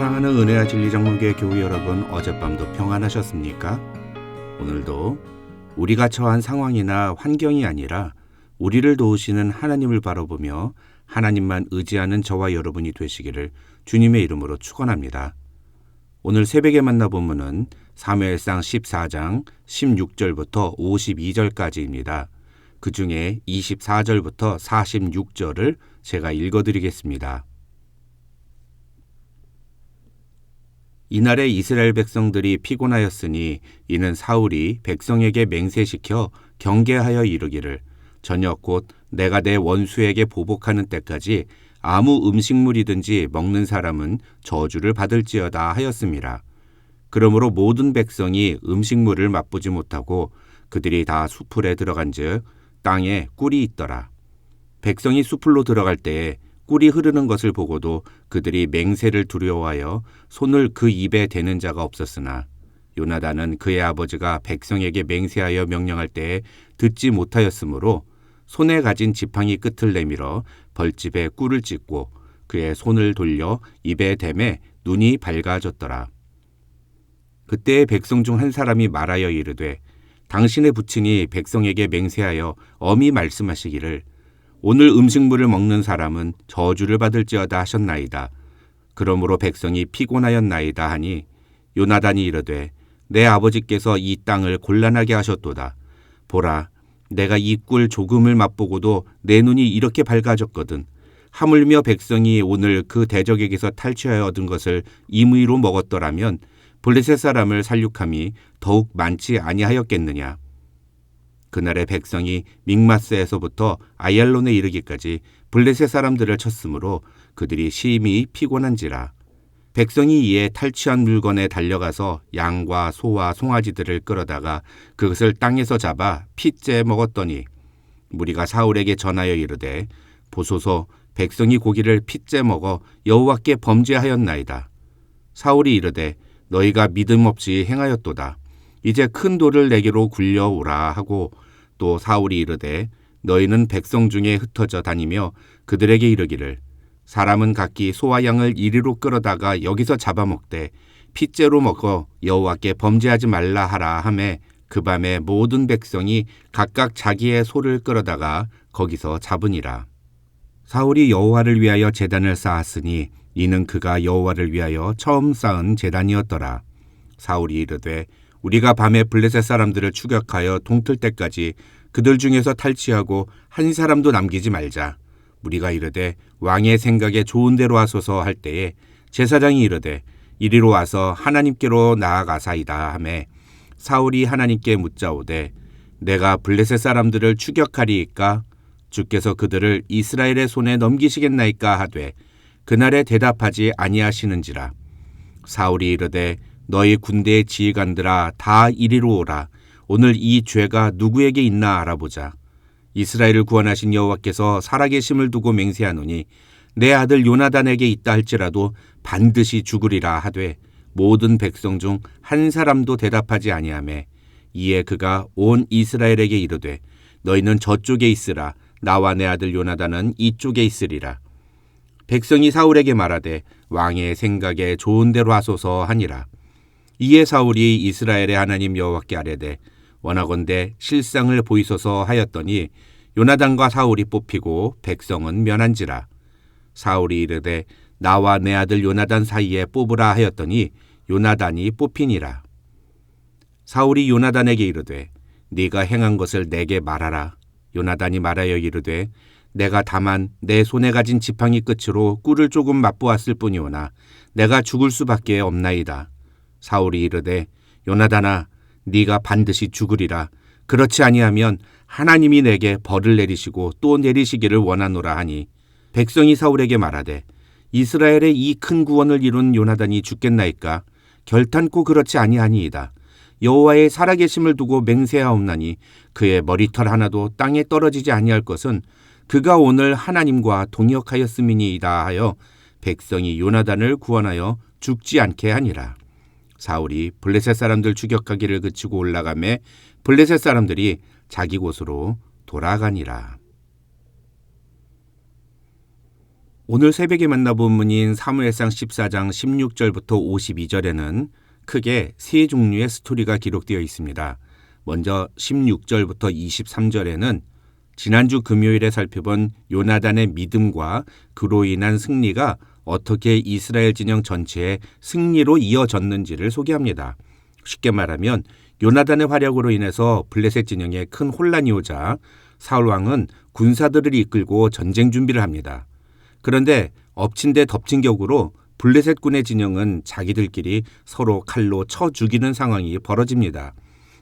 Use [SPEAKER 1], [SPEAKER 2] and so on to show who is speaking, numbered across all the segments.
[SPEAKER 1] 사랑하는 은혜와 진리 장로교회 교우 여러분, 어젯밤도 평안하셨습니까? 오늘도 우리가 처한 상황이나 환경이 아니라 우리를 도우시는 하나님을 바라보며 하나님만 의지하는 저와 여러분이 되시기를 주님의 이름으로 축원합니다. 오늘 새벽에 만나 본문은 사무엘상 14장 16절부터 52절까지입니다. 그 중에 24절부터 46절을 제가 읽어드리겠습니다. 이날에 이스라엘 백성들이 피곤하였으니 이는 사울이 백성에게 맹세시켜 경계하여 이르기를 저녁 곧 내가 내 원수에게 보복하는 때까지 아무 음식물이든지 먹는 사람은 저주를 받을지어다 하였습니다. 그러므로 모든 백성이 음식물을 맛보지 못하고 그들이 다 수풀에 들어간즉 땅에 꿀이 있더라. 백성이 수풀로 들어갈 때에 꿀이 흐르는 것을 보고도 그들이 맹세를 두려워하여 손을 그 입에 대는 자가 없었으나 요나단은 그의 아버지가 백성에게 맹세하여 명령할 때에 듣지 못하였으므로 손에 가진 지팡이 끝을 내밀어 벌집에 꿀을 찢고 그의 손을 돌려 입에 대매 눈이 밝아졌더라. 그때의 백성 중 한 사람이 말하여 이르되 당신의 부친이 백성에게 맹세하여 엄히 말씀하시기를 오늘 음식물을 먹는 사람은 저주를 받을지어다 하셨나이다. 그러므로 백성이 피곤하였나이다 하니 요나단이 이르되 내 아버지께서 이 땅을 곤란하게 하셨도다. 보라, 내가 이 꿀 조금을 맛보고도 내 눈이 이렇게 밝아졌거든. 하물며 백성이 오늘 그 대적에게서 탈취하여 얻은 것을 임의로 먹었더라면 블레셋 사람을 살육함이 더욱 많지 아니하였겠느냐. 그날의 백성이 믹마스에서부터 아얄론에 이르기까지 블레셋 사람들을 쳤으므로 그들이 심히 피곤한지라. 백성이 이에 탈취한 물건에 달려가서 양과 소와 송아지들을 끌어다가 그것을 땅에서 잡아 핏째 먹었더니 무리가 사울에게 전하여 이르되 보소서 백성이 고기를 핏째 먹어 여호와께 범죄하였나이다. 사울이 이르되 너희가 믿음 없이 행하였도다. 이제 큰 돌을 내게로 굴려오라 하고 또 사울이 이르되 너희는 백성 중에 흩어져 다니며 그들에게 이르기를 사람은 각기 소와 양을 이리로 끌어다가 여기서 잡아먹되 핏째로 먹어 여호와께 범죄하지 말라 하라 하매 그 밤에 모든 백성이 각각 자기의 소를 끌어다가 거기서 잡으니라. 사울이 여호와를 위하여 제단을 쌓았으니 이는 그가 여호와를 위하여 처음 쌓은 제단이었더라. 사울이 이르되 우리가 밤에 블레셋 사람들을 추격하여 동틀 때까지 그들 중에서 탈취하고 한 사람도 남기지 말자. 우리가 이르되 왕의 생각에 좋은 대로 하소서 할 때에 제사장이 이르되 이리로 와서 하나님께로 나아가사이다 하매 사울이 하나님께 묻자오되 내가 블레셋 사람들을 추격하리이까 주께서 그들을 이스라엘의 손에 넘기시겠나이까 하되 그날에 대답하지 아니하시는지라. 사울이 이르되 너희 군대의 지휘관들아 다 이리로 오라. 오늘 이 죄가 누구에게 있나 알아보자. 이스라엘을 구원하신 여호와께서 살아계심을 두고 맹세하노니 내 아들 요나단에게 있다 할지라도 반드시 죽으리라 하되 모든 백성 중 한 사람도 대답하지 아니하매 이에 그가 온 이스라엘에게 이르되 너희는 저쪽에 있으라. 나와 내 아들 요나단은 이쪽에 있으리라. 백성이 사울에게 말하되 왕의 생각에 좋은 대로 하소서 하니라. 이에 사울이 이스라엘의 하나님 여호와께 아뢰되 원하건대 실상을 보이소서 하였더니 요나단과 사울이 뽑히고 백성은 면한지라. 사울이 이르되 나와 내 아들 요나단 사이에 뽑으라 하였더니 요나단이 뽑히니라. 사울이 요나단에게 이르되 네가 행한 것을 내게 말하라. 요나단이 말하여 이르되 내가 다만 내 손에 가진 지팡이 끝으로 꿀을 조금 맛보았을 뿐이오나 내가 죽을 수밖에 없나이다. 사울이 이르되 요나단아 네가 반드시 죽으리라. 그렇지 아니하면 하나님이 내게 벌을 내리시고 또 내리시기를 원하노라 하니 백성이 사울에게 말하되 이스라엘의 이 큰 구원을 이룬 요나단이 죽겠나이까? 결탄코 그렇지 아니하니이다. 여호와의 살아계심을 두고 맹세하옵나니 그의 머리털 하나도 땅에 떨어지지 아니할 것은 그가 오늘 하나님과 동역하였음이니이다 하여 백성이 요나단을 구원하여 죽지 않게 하니라. 사울이 블레셋 사람들 추격하기를 그치고 올라가매 블레셋 사람들이 자기 곳으로 돌아가니라. 오늘 새벽에 만나본 문인 사무엘상 14장 16절부터 52절에는 크게 세 종류의 스토리가 기록되어 있습니다. 먼저 16절부터 23절에는 지난주 금요일에 살펴본 요나단의 믿음과 그로 인한 승리가 어떻게 이스라엘 진영 전체의 승리로 이어졌는지를 소개합니다. 쉽게 말하면 요나단의 활약으로 인해서 블레셋 진영에 큰 혼란이 오자 사울 왕은 군사들을 이끌고 전쟁 준비를 합니다. 그런데 엎친 데 덮친 격으로 블레셋 군의 진영은 자기들끼리 서로 칼로 쳐 죽이는 상황이 벌어집니다.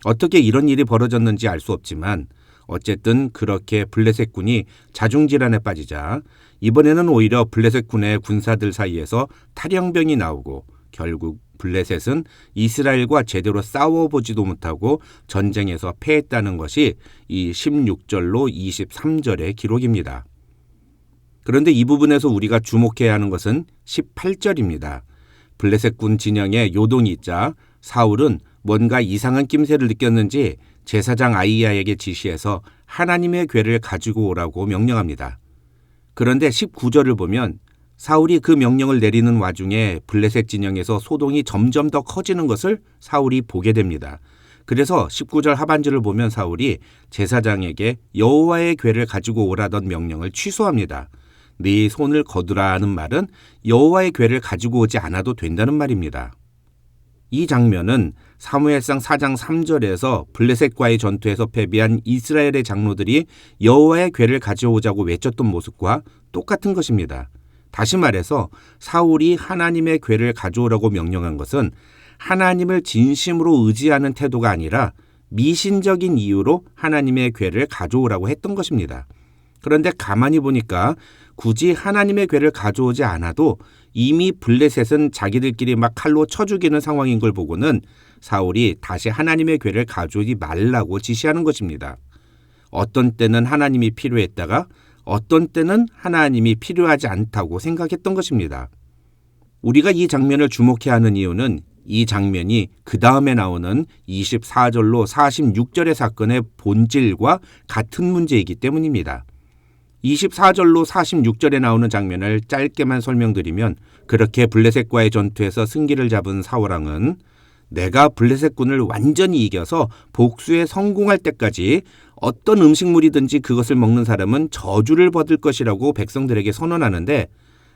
[SPEAKER 1] 어떻게 이런 일이 벌어졌는지 알 수 없지만 어쨌든 그렇게 블레셋 군이 자중질환에 빠지자 이번에는 오히려 블레셋 군의 군사들 사이에서 탈영병이 나오고 결국 블레셋은 이스라엘과 제대로 싸워보지도 못하고 전쟁에서 패했다는 것이 이 16절로 23절의 기록입니다. 그런데 이 부분에서 우리가 주목해야 하는 것은 18절입니다. 블레셋 군 진영에 요동이 있자 사울은 뭔가 이상한 낌새를 느꼈는지 제사장 아이야에게 지시해서 하나님의 궤를 가지고 오라고 명령합니다. 그런데 19절을 보면 사울이 그 명령을 내리는 와중에 블레셋 진영에서 소동이 점점 더 커지는 것을 사울이 보게 됩니다. 그래서 19절 하반절을 보면 사울이 제사장에게 여호와의 궤를 가지고 오라던 명령을 취소합니다. 네 손을 거두라 하는 말은 여호와의 궤를 가지고 오지 않아도 된다는 말입니다. 이 장면은 사무엘상 4장 3절에서 블레셋과의 전투에서 패배한 이스라엘의 장로들이 여호와의 궤를 가져오자고 외쳤던 모습과 똑같은 것입니다. 다시 말해서 사울이 하나님의 궤를 가져오라고 명령한 것은 하나님을 진심으로 의지하는 태도가 아니라 미신적인 이유로 하나님의 궤를 가져오라고 했던 것입니다. 그런데 가만히 보니까 굳이 하나님의 궤를 가져오지 않아도 이미 블레셋은 자기들끼리 막 칼로 쳐 죽이는 상황인 걸 보고는 사울이 다시 하나님의 궤를 가져오지 말라고 지시하는 것입니다. 어떤 때는 하나님이 필요했다가 어떤 때는 하나님이 필요하지 않다고 생각했던 것입니다. 우리가 이 장면을 주목해야 하는 이유는 이 장면이 그 다음에 나오는 24절로 46절의 사건의 본질과 같은 문제이기 때문입니다. 24절로 46절에 나오는 장면을 짧게만 설명드리면 그렇게 블레셋과의 전투에서 승기를 잡은 사울왕은 내가 블레셋 군을 완전히 이겨서 복수에 성공할 때까지 어떤 음식물이든지 그것을 먹는 사람은 저주를 받을 것이라고 백성들에게 선언하는데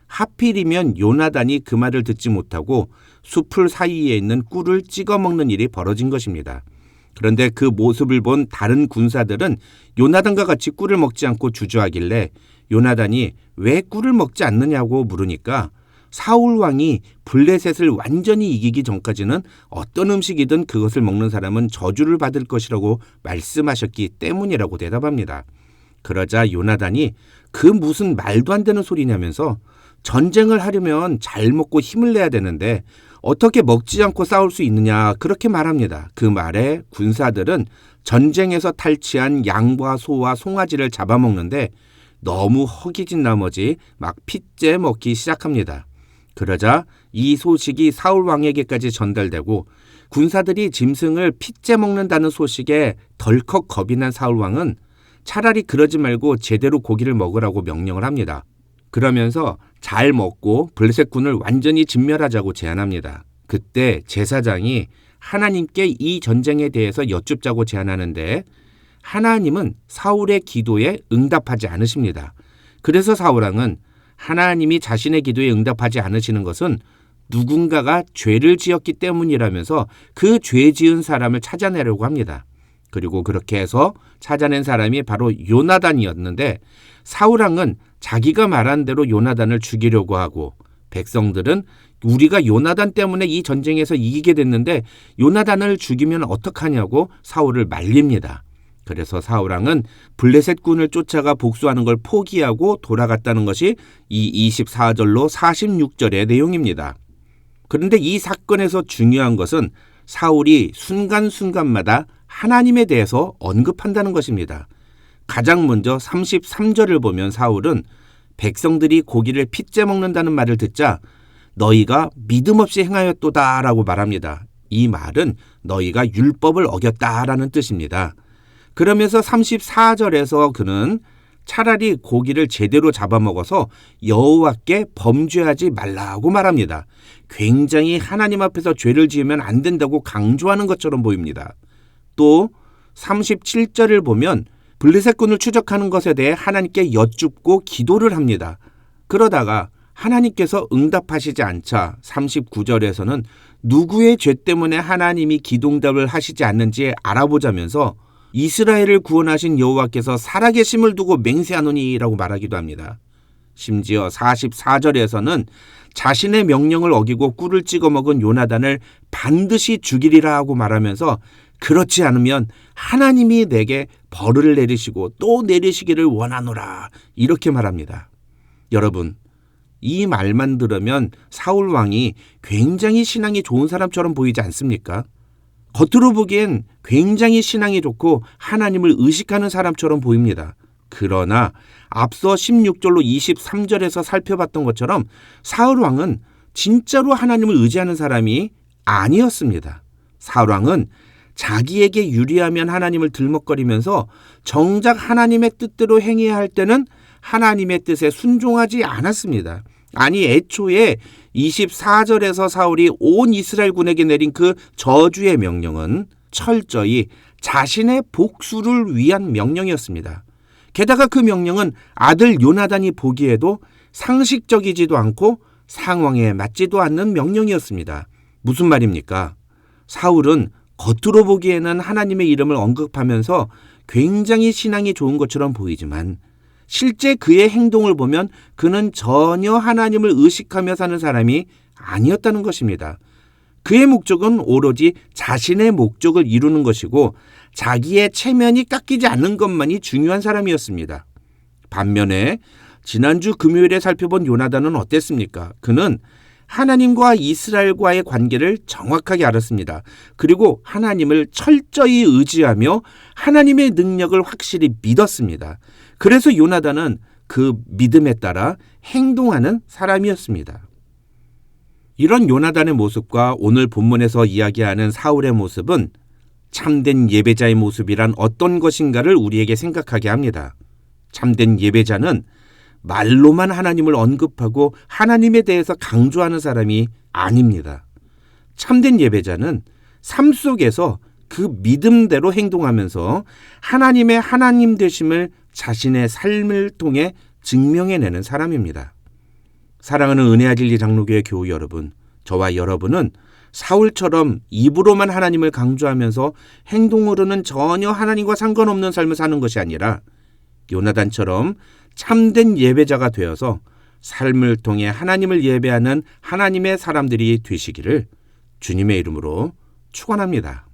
[SPEAKER 1] 하필이면 요나단이 그 말을 듣지 못하고 숲풀 사이에 있는 꿀을 찍어 먹는 일이 벌어진 것입니다. 그런데 그 모습을 본 다른 군사들은 요나단과 같이 꿀을 먹지 않고 주저하길래 요나단이 왜 꿀을 먹지 않느냐고 물으니까 사울 왕이 블레셋을 완전히 이기기 전까지는 어떤 음식이든 그것을 먹는 사람은 저주를 받을 것이라고 말씀하셨기 때문이라고 대답합니다. 그러자 요나단이 그 무슨 말도 안 되는 소리냐면서 전쟁을 하려면 잘 먹고 힘을 내야 되는데 어떻게 먹지 않고 싸울 수 있느냐 그렇게 말합니다. 그 말에 군사들은 전쟁에서 탈취한 양과 소와 송아지를 잡아먹는데 너무 허기진 나머지 막 핏째 먹기 시작합니다. 그러자 이 소식이 사울 왕에게까지 전달되고 군사들이 짐승을 핏째 먹는다는 소식에 덜컥 겁이 난 사울 왕은 차라리 그러지 말고 제대로 고기를 먹으라고 명령을 합니다. 그러면서 잘 먹고 블레셋 군을 완전히 진멸하자고 제안합니다. 그때 제사장이 하나님께 이 전쟁에 대해서 여쭙자고 제안하는데 하나님은 사울의 기도에 응답하지 않으십니다. 그래서 사울 왕은 하나님이 자신의 기도에 응답하지 않으시는 것은 누군가가 죄를 지었기 때문이라면서 그 죄 지은 사람을 찾아내려고 합니다. 그리고 그렇게 해서 찾아낸 사람이 바로 요나단이었는데 사울 왕은 자기가 말한 대로 요나단을 죽이려고 하고 백성들은 우리가 요나단 때문에 이 전쟁에서 이기게 됐는데 요나단을 죽이면 어떡하냐고 사울을 말립니다. 그래서 사울 왕은 블레셋 군을 쫓아가 복수하는 걸 포기하고 돌아갔다는 것이 이 24절로 46절의 내용입니다. 그런데 이 사건에서 중요한 것은 사울이 순간순간마다 하나님에 대해서 언급한다는 것입니다. 가장 먼저 33절을 보면 사울은 백성들이 고기를 핏째 먹는다는 말을 듣자 너희가 믿음 없이 행하였도다라고 말합니다. 이 말은 너희가 율법을 어겼다라는 뜻입니다. 그러면서 34절에서 그는 차라리 고기를 제대로 잡아먹어서 여호와께 범죄하지 말라고 말합니다. 굉장히 하나님 앞에서 죄를 지으면 안 된다고 강조하는 것처럼 보입니다. 또 37절을 보면 블레셋군을 추적하는 것에 대해 하나님께 여쭙고 기도를 합니다. 그러다가 하나님께서 응답하시지 않자 39절에서는 누구의 죄 때문에 하나님이 기도응답을 하시지 않는지 알아보자면서 이스라엘을 구원하신 여호와께서 살아계심을 두고 맹세하노니라고 말하기도 합니다. 심지어 44절에서는 자신의 명령을 어기고 꿀을 찍어 먹은 요나단을 반드시 죽이리라 하고 말하면서 그렇지 않으면 하나님이 내게 벌을 내리시고 또 내리시기를 원하노라 이렇게 말합니다. 여러분, 이 말만 들으면 사울 왕이 굉장히 신앙이 좋은 사람처럼 보이지 않습니까? 겉으로 보기엔 굉장히 신앙이 좋고 하나님을 의식하는 사람처럼 보입니다. 그러나 앞서 16절로 23절에서 살펴봤던 것처럼 사울 왕은 진짜로 하나님을 의지하는 사람이 아니었습니다. 사울 왕은 자기에게 유리하면 하나님을 들먹거리면서 정작 하나님의 뜻대로 행해야 할 때는 하나님의 뜻에 순종하지 않았습니다. 아니, 애초에 24절에서 사울이 온 이스라엘군에게 내린 그 저주의 명령은 철저히 자신의 복수를 위한 명령이었습니다. 게다가 그 명령은 아들 요나단이 보기에도 상식적이지도 않고 상황에 맞지도 않는 명령이었습니다. 무슨 말입니까? 사울은 겉으로 보기에는 하나님의 이름을 언급하면서 굉장히 신앙이 좋은 것처럼 보이지만 실제 그의 행동을 보면 그는 전혀 하나님을 의식하며 사는 사람이 아니었다는 것입니다. 그의 목적은 오로지 자신의 목적을 이루는 것이고 자기의 체면이 깎이지 않는 것만이 중요한 사람이었습니다. 반면에 지난주 금요일에 살펴본 요나단은 어땠습니까? 그는 하나님과 이스라엘과의 관계를 정확하게 알았습니다. 그리고 하나님을 철저히 의지하며 하나님의 능력을 확실히 믿었습니다. 그래서 요나단은 그 믿음에 따라 행동하는 사람이었습니다. 이런 요나단의 모습과 오늘 본문에서 이야기하는 사울의 모습은 참된 예배자의 모습이란 어떤 것인가를 우리에게 생각하게 합니다. 참된 예배자는 말로만 하나님을 언급하고 하나님에 대해서 강조하는 사람이 아닙니다. 참된 예배자는 삶 속에서 그 믿음대로 행동하면서 하나님의 하나님 되심을 자신의 삶을 통해 증명해내는 사람입니다. 사랑하는 은혜와 진리 장로교회 교우 여러분, 저와 여러분은 사울처럼 입으로만 하나님을 강조하면서 행동으로는 전혀 하나님과 상관없는 삶을 사는 것이 아니라 요나단처럼 참된 예배자가 되어서 삶을 통해 하나님을 예배하는 하나님의 사람들이 되시기를 주님의 이름으로 축원합니다.